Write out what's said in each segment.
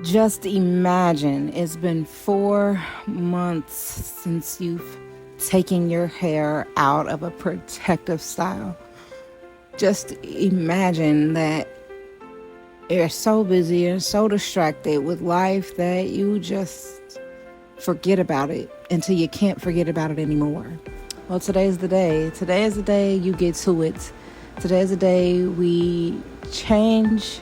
Just imagine it's been 4 months since you've taken your hair out of a protective style. Just imagine that you're so busy and so distracted with life that you just forget about it until you can't forget about it anymore. Well, today's the day. Today is the day you get to it. Today is the day we change.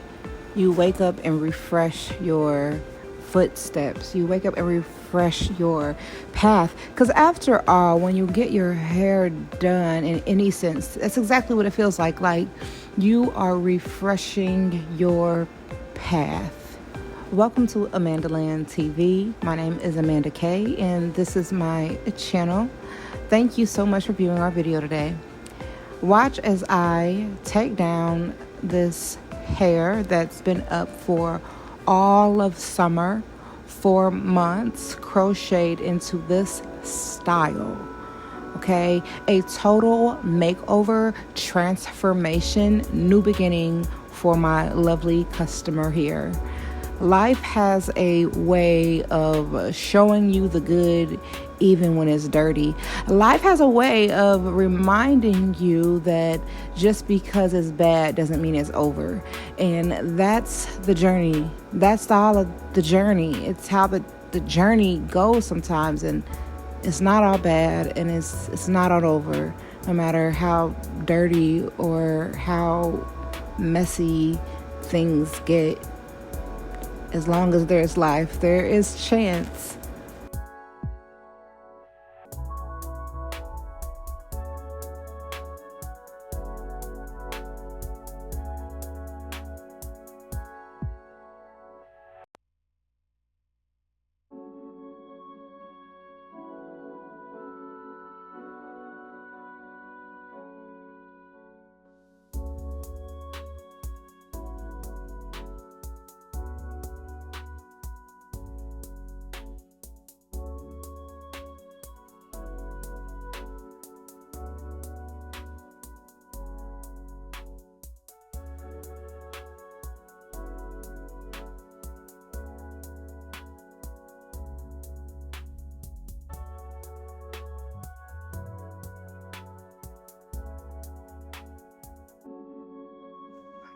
You wake up and refresh your footsteps. You wake up and refresh your path. Because after all, when you get your hair done in any sense, that's exactly what it feels like. Like you are refreshing your path. Welcome to Amandalandians TV. My name is Amanda K, and this is my channel. Thank you so much for viewing our video today. Watch as I take down this hair that's been up for all of summer, 4 months, crocheted into this style. Okay, a total makeover, transformation, new beginning for my lovely customer here. Life has a way of showing you the good even when it's dirty. Life has a way of reminding you that just because it's bad doesn't mean it's over. And that's the journey. That's all of the journey. It's how the journey goes sometimes. And it's not all bad and it's not all over. No matter how dirty or how messy things get. As long as there's life, there is chance.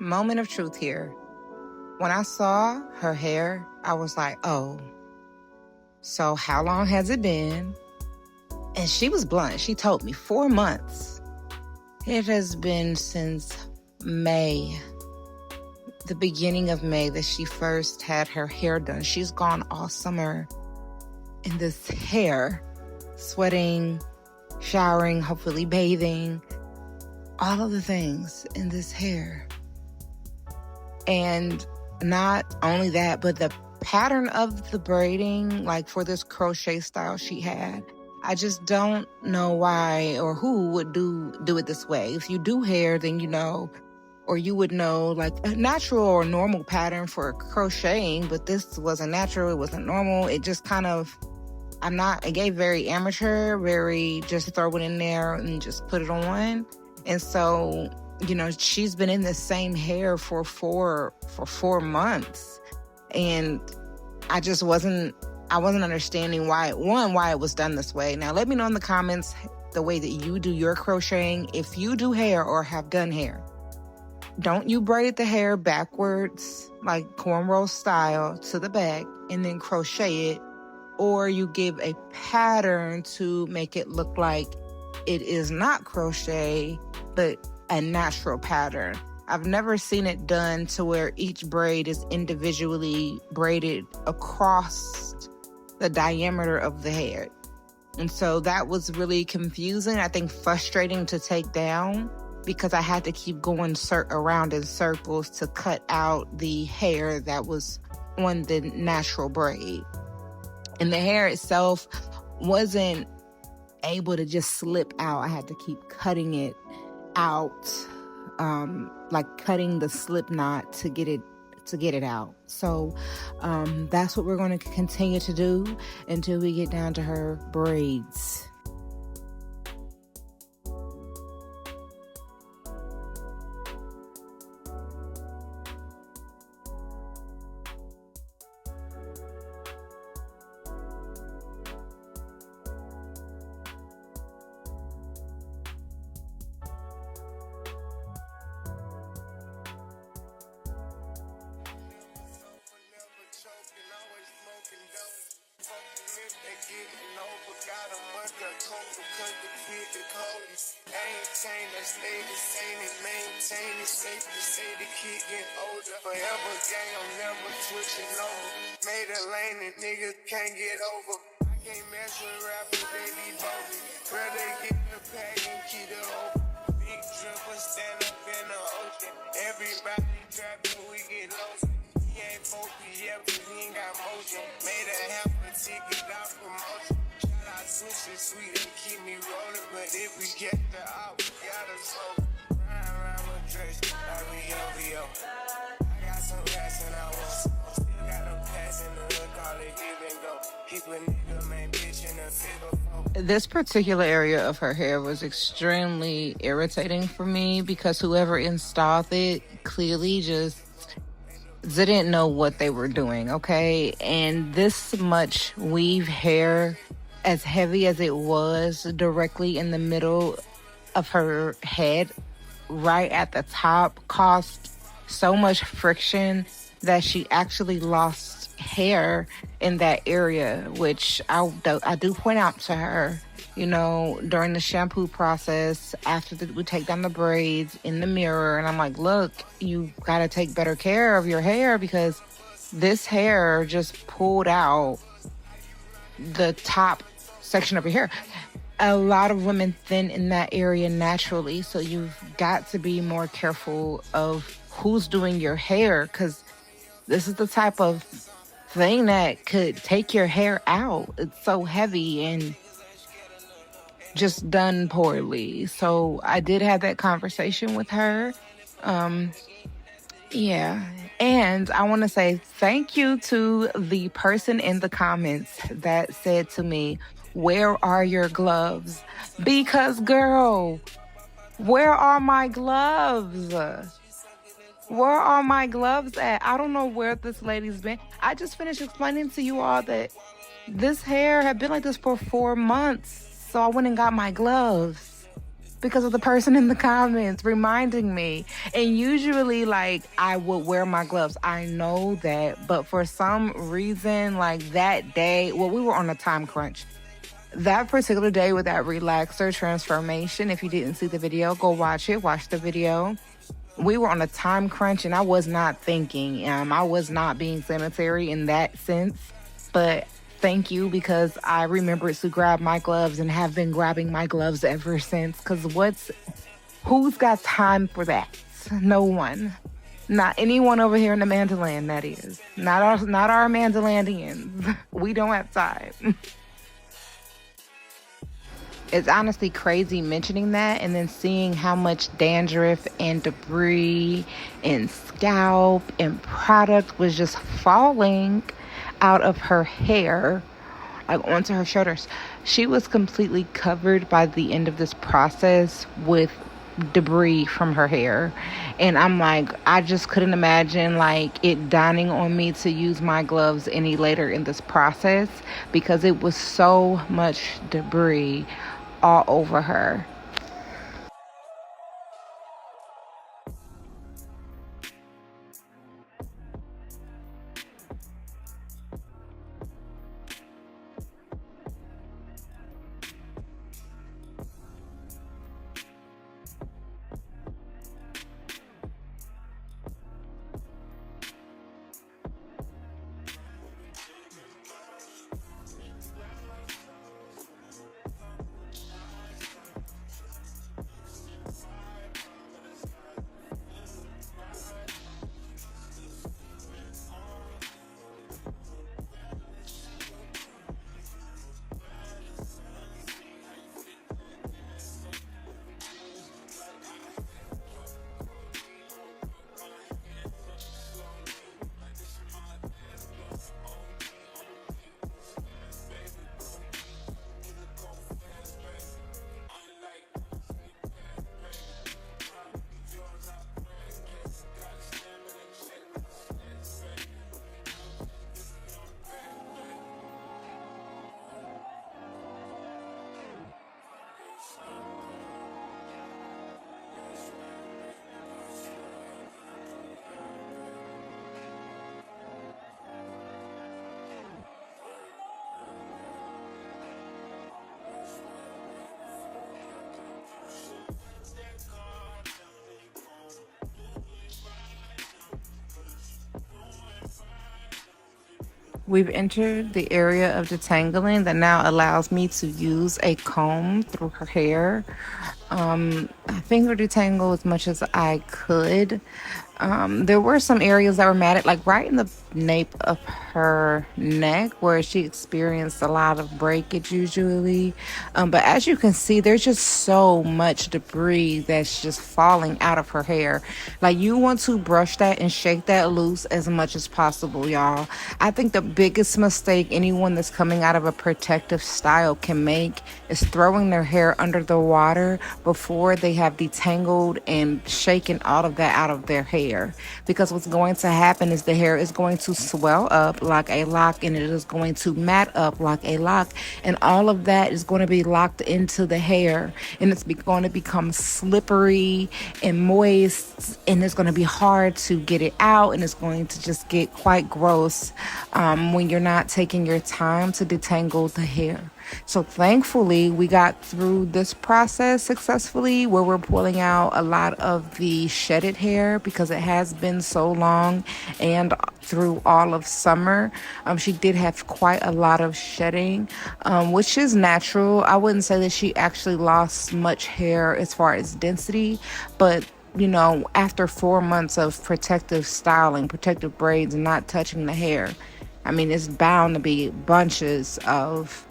Moment of truth here. When I saw her hair, I was like, oh, so how long has it been? And she was blunt. She told me 4 months. It has been since May, the beginning of May, that she first had her hair done. She's gone all summer in this hair, sweating, showering, hopefully bathing, all of the things in this hair. And not only that, but the pattern of the braiding, like for this crochet style she had, I just don't know why or who would do it this way. If you do hair, then you know, or you would know like a natural or normal pattern for crocheting, but this wasn't natural, it wasn't normal. It just kind of, it gave very amateur, very just throw it in there and just put it on. And so, you know, she's been in the same hair for 4 months. And I just wasn't understanding why it was done this way. Now, let me know in the comments the way that you do your crocheting. If you do hair or have done hair, don't you braid the hair backwards, like cornrow style to the back, and then crochet it, or you give a pattern to make it look like it is not crochet, but a natural pattern. I've never seen it done to where each braid is individually braided across the diameter of the hair. And so that was really confusing, I think frustrating to take down, because I had to keep going around in circles to cut out the hair that was on the natural braid. And the hair itself wasn't able to just slip out. I had to keep cutting it out, like cutting the slip knot to get it out. So that's what we're going to continue to do until we get down to her braids. This particular area of her hair was extremely irritating for me because whoever installed it clearly just didn't know what they were doing, okay? And this much weave hair, as heavy as it was, directly in the middle of her head, right at the top, caused so much friction that she actually lost hair in that area, which I do point out to her, you know, during the shampoo process, after we take down the braids in the mirror. And I'm like, look, you got to take better care of your hair because this hair just pulled out the top section of your hair. A lot of women thin in that area naturally, so you've got to be more careful of who's doing your hair, because this is the type of thing that could take your hair out. It's so heavy and just done poorly. So I did have that conversation with her. Yeah. And I want to say thank you to the person in the comments that said to me, "Where are your gloves?" Because, girl, where are my gloves? Where are my gloves at? I don't know where this lady's been. I just finished explaining to you all that this hair had been like this for 4 months. So I went and got my gloves because of the person in the comments reminding me. And usually, like, I would wear my gloves. I know that. But for some reason, like that day, well, we were on a time crunch. That particular day with that relaxer transformation, if you didn't see the video, go watch it. Watch the video. We were on a time crunch and I was not thinking. I was not being sanitary in that sense. But thank you, because I remembered to grab my gloves and have been grabbing my gloves ever since. Because who's got time for that? No one. Not anyone over here in the Amandaland, that is. Not our Amandalandians. We don't have time. It's honestly crazy mentioning that and then seeing how much dandruff and debris and scalp and product was just falling out of her hair, like onto her shoulders. She was completely covered by the end of this process with debris from her hair. And I'm like, I just couldn't imagine like it dawning on me to use my gloves any later in this process because it was so much debris all over her. We've entered the area of detangling that now allows me to use a comb through her hair. I finger detangle as much as I could. There were some areas that were matted, like right in the nape of her neck, where she experienced a lot of breakage usually. But as you can see, there's just so much debris that's just falling out of her hair. Like, you want to brush that and shake that loose as much as possible, y'all. I think the biggest mistake anyone that's coming out of a protective style can make is throwing their hair under the water before they have detangled and shaken all of that out of their hair. Because what's going to happen is the hair is going to swell up like a lock, and it is going to mat up like a lock, and all of that is going to be locked into the hair, and it's going to become slippery and moist, and it's going to be hard to get it out, and it's going to just get quite gross when you're not taking your time to detangle the hair. So thankfully, we got through this process successfully, where we're pulling out a lot of the shedded hair because it has been so long, and through all of summer, she did have quite a lot of shedding, which is natural. I wouldn't say that she actually lost much hair as far as density, but after 4 months of protective styling, protective braids, and not touching the hair, I mean, it's bound to be bunches of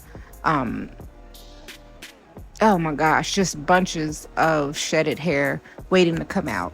oh my gosh, just bunches of shedded hair waiting to come out.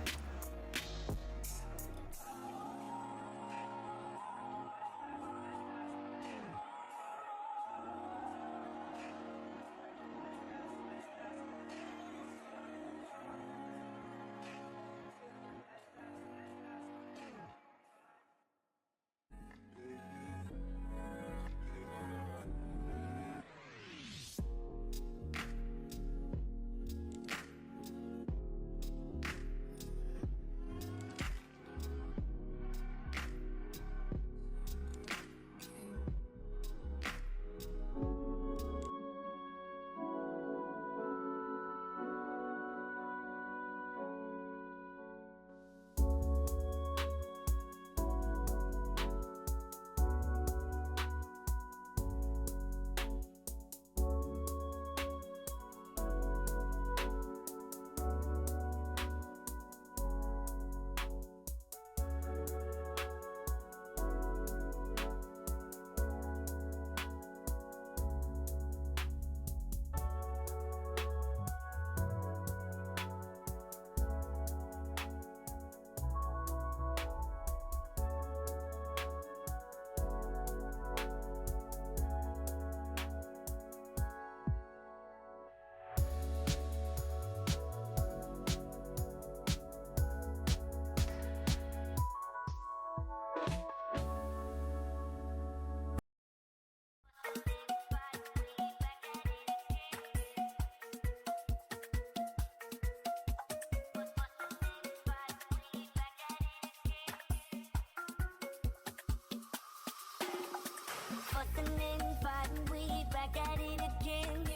Fussing and fighting, we back at it again.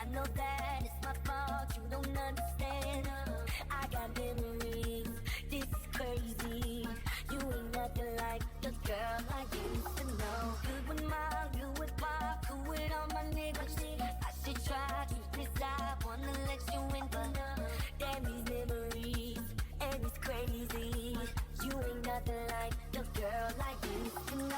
I know that it's my fault, you don't understand. I got memories, this is crazy. You ain't nothing like the girl I used to know. Good with mom, good with pop, good with all my niggas. I should try to decide, wanna let you in, but damn these memories, and it's crazy. You ain't nothing like the girl I used to know.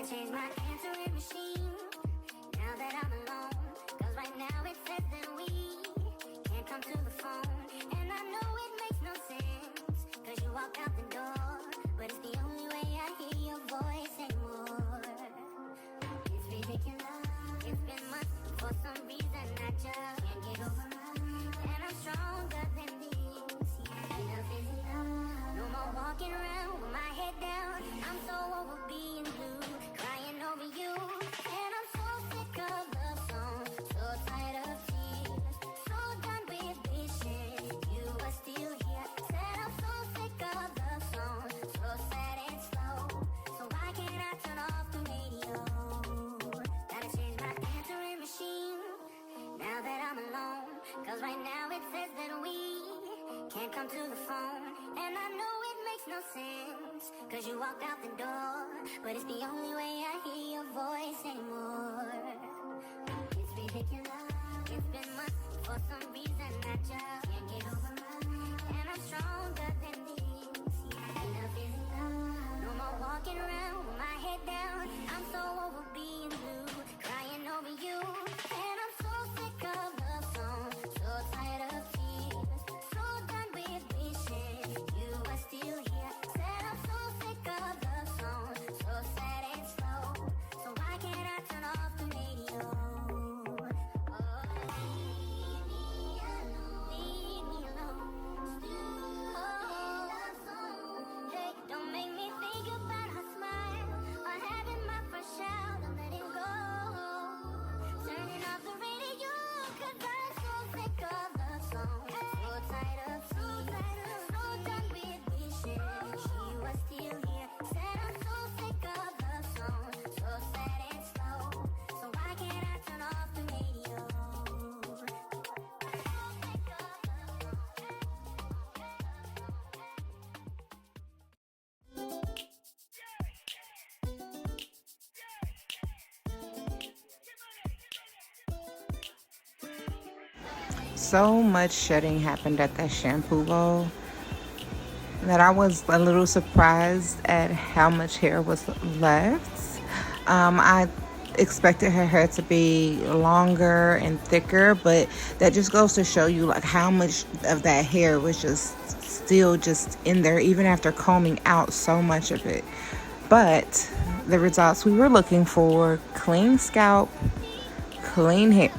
Gotta change my answering machine now that I'm alone. Cause right now it says that we can't come to the phone. And I know it makes no sense, cause you walked out the door. But it's the only way I hear your voice anymore. It's ridiculous. It's been months, for some reason I just can't get over us. And I'm stronger than this. Yeah, enough is enough. No more walking around with my head down. I'm so over being blue, crying over you. And I'm so sick of love songs, so tired of tears, so done with wishing you were still here. Said I'm so sick of love songs, so sad and slow. So why can't I turn off the radio? Gotta change my answering machine now that I'm alone. Cause right now it says that we can't come to the phone. And I know it makes no sense, cause you walked out the door. But it's the only way I hear your voice anymore. It's ridiculous. It's been months, for some reason I just can't get over us. And I'm stronger than this. Yeah, enough is enough. No more walking around with my head down. I'm so over being blue, crying over you. And I'm so sick of love songs, so tired of tears, so done with wishing you were still here. Said I'm so sick of love songs, so sad and slow. So why can't I turn off the radio? Oh, leave me alone, leave me alone. Oh, hey, don't make me think about her smile or having my first shout and letting go. Turning off the radio, cause I'm so sick of love songs, so tired of tears, so done with wishing she was still here. Said I'm so sick of love songs, so sad and slow. So why can't I turn off the radio? So much shedding happened at that shampoo bowl that I was a little surprised at how much hair was left. I expected her hair to be longer and thicker, but that just goes to show you like how much of that hair was just still just in there even after combing out so much of it. But the results we were looking for: clean scalp, clean hair.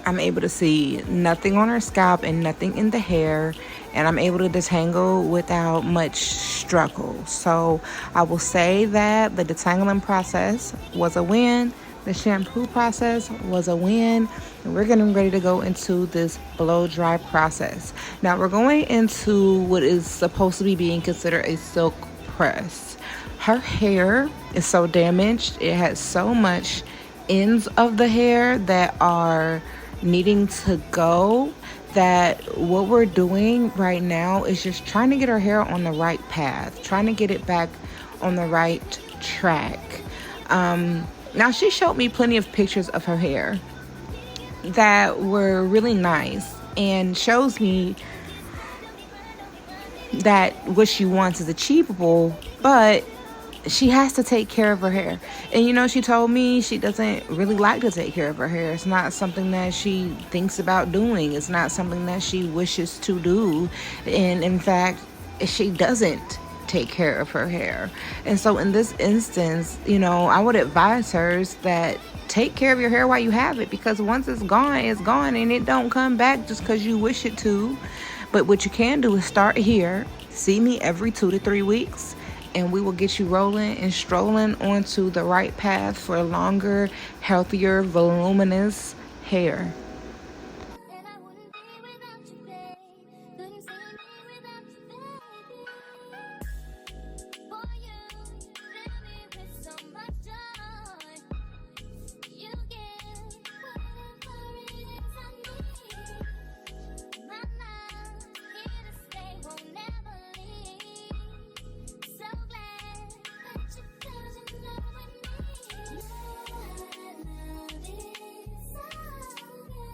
I'm able to see nothing on her scalp and nothing in the hair, and I'm able to detangle without much struggle. So I will say that the detangling process was a win. The shampoo process was a win. And we're getting ready to go into this blow dry process. Now we're going into what is supposed to be being considered a silk press. Her hair is so damaged. It has so much ends of the hair that are needing to go, that what we're doing right now is just trying to get her hair on the right path, trying to get it back on the right track. Now she showed me plenty of pictures of her hair that were really nice and shows me that what she wants is achievable, but she has to take care of her hair. And you know, she told me she doesn't really like to take care of her hair. It's not something that she thinks about doing. It's not something that she wishes to do. And in fact, she doesn't take care of her hair. And so in this instance, you know, I would advise her that take care of your hair while you have it, because once it's gone and it don't come back just because you wish it to. But what you can do is start here. See me every 2 to 3 weeks, and we will get you rolling and strolling onto the right path for longer, healthier, voluminous hair. And I wouldn't be without you, babe. Couldn't see me without you, baby. For you, fill me with so much joy. You give whatever it is I need. My love, here to stay, won't never leave. So glad that you fell in love with me. Love is so good.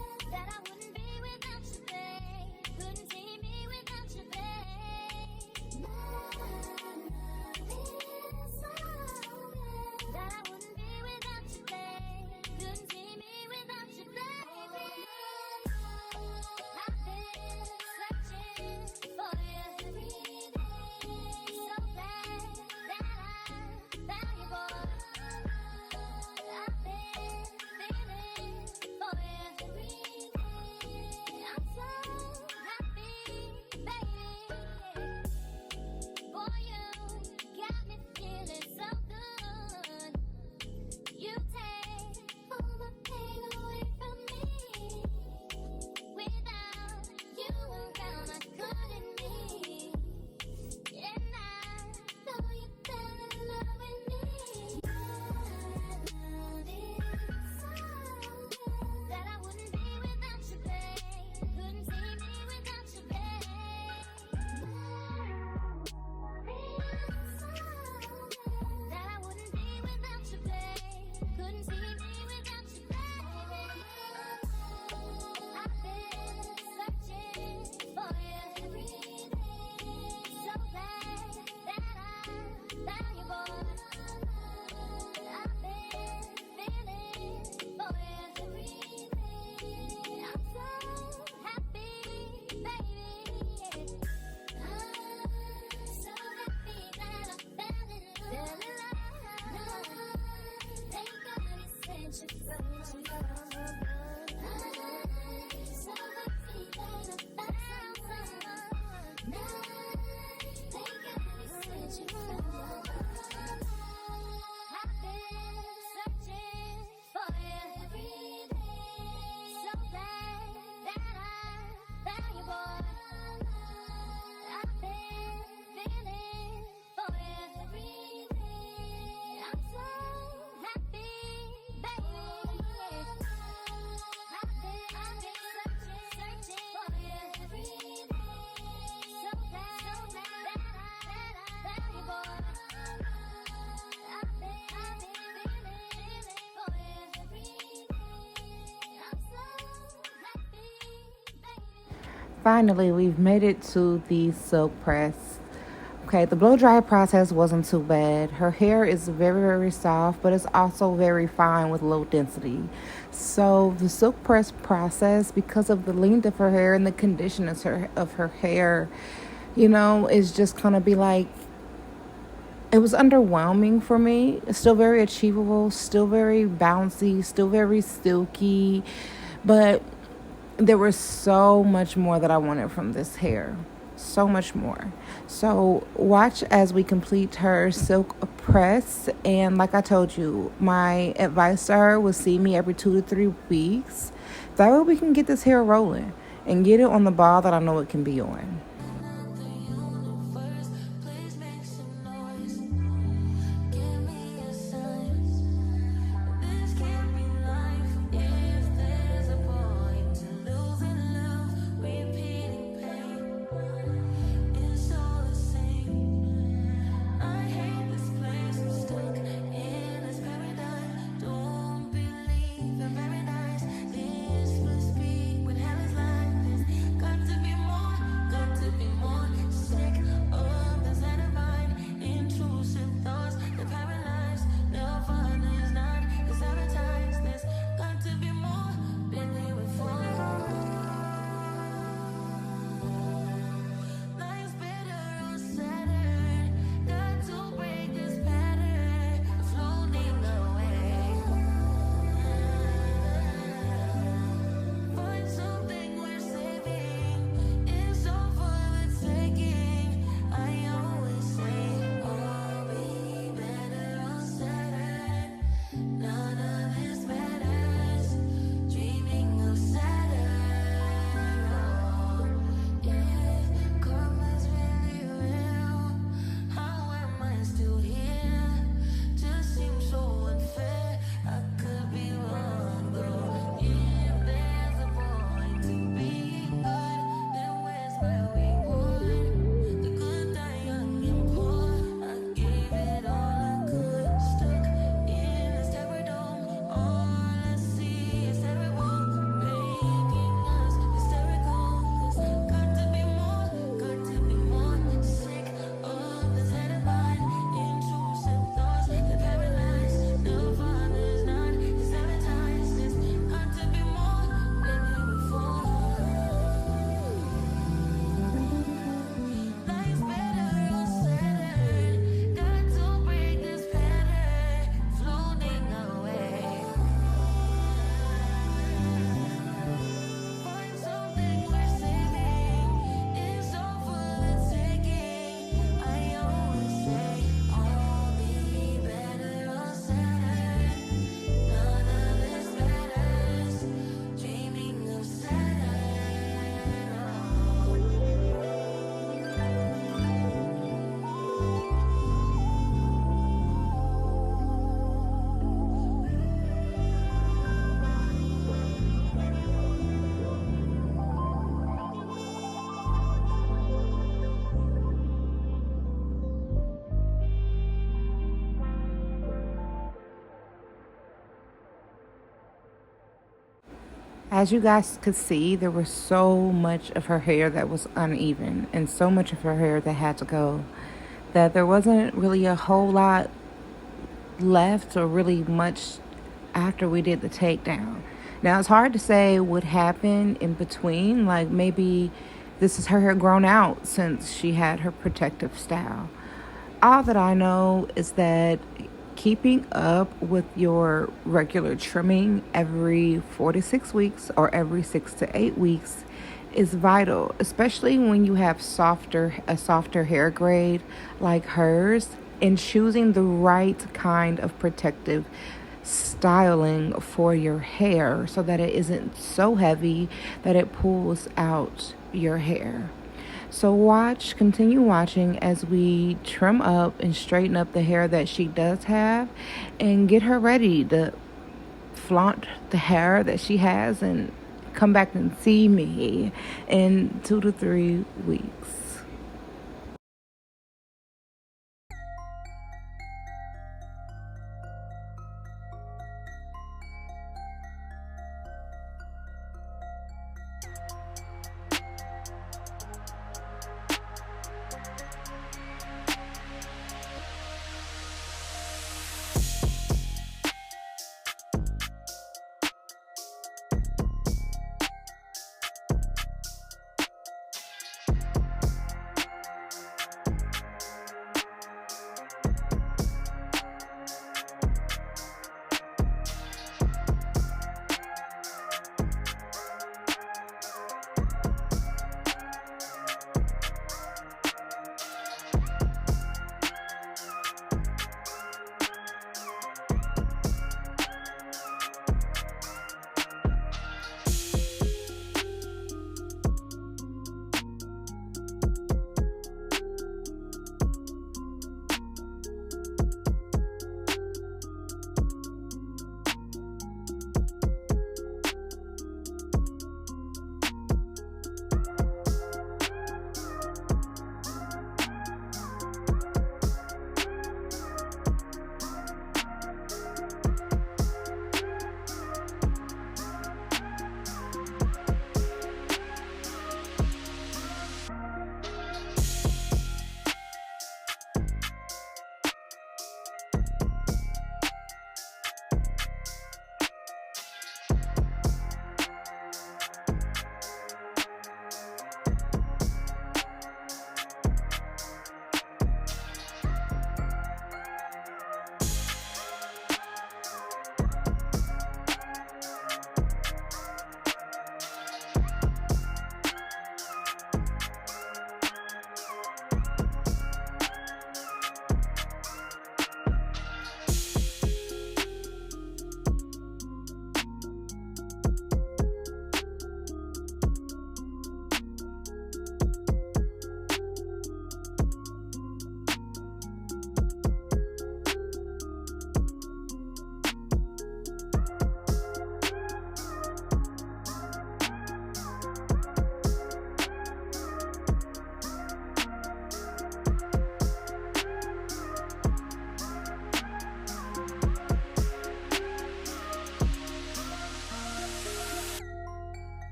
finally, we've made it to the silk press. Okay, the blow dry process wasn't too bad. Her hair is very, very soft, but it's also very fine with low density. So the silk press process, because of the length of her hair and the condition of her hair, is just gonna be like, it was underwhelming for me. It's still very achievable, still very bouncy, still very silky, but there was so much more that I wanted from this hair. So much more. So watch as we complete her silk press. And like I told you, my advice to her was see me every 2 to 3 weeks. That way we can get this hair rolling and get it on the ball that I know it can be on. As you guys could see, there was so much of her hair that was uneven and so much of her hair that had to go that there wasn't really a whole lot left or really much after we did the takedown. Now, it's hard to say what happened in between. Like, maybe this is her hair grown out since she had her protective style. All that I know is that keeping up with your regular trimming every 4 to 6 weeks or every 6 to 8 weeks is vital, especially when you have a softer hair grade like hers, and choosing the right kind of protective styling for your hair so that it isn't so heavy that it pulls out your hair. So continue watching as we trim up and straighten up the hair that she does have and get her ready to flaunt the hair that she has and come back and see me in 2 to 3 weeks.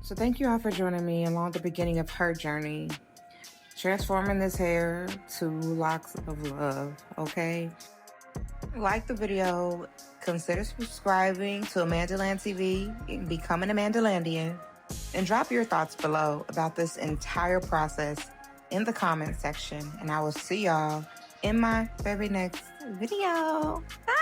So thank you all for joining me along the beginning of her journey, transforming this hair to locks of love, okay? Like the video, consider subscribing to Amandaland TV and become an Amandalandian, and drop your thoughts below about this entire process in the comment section, and I will see y'all in my very next video. Bye!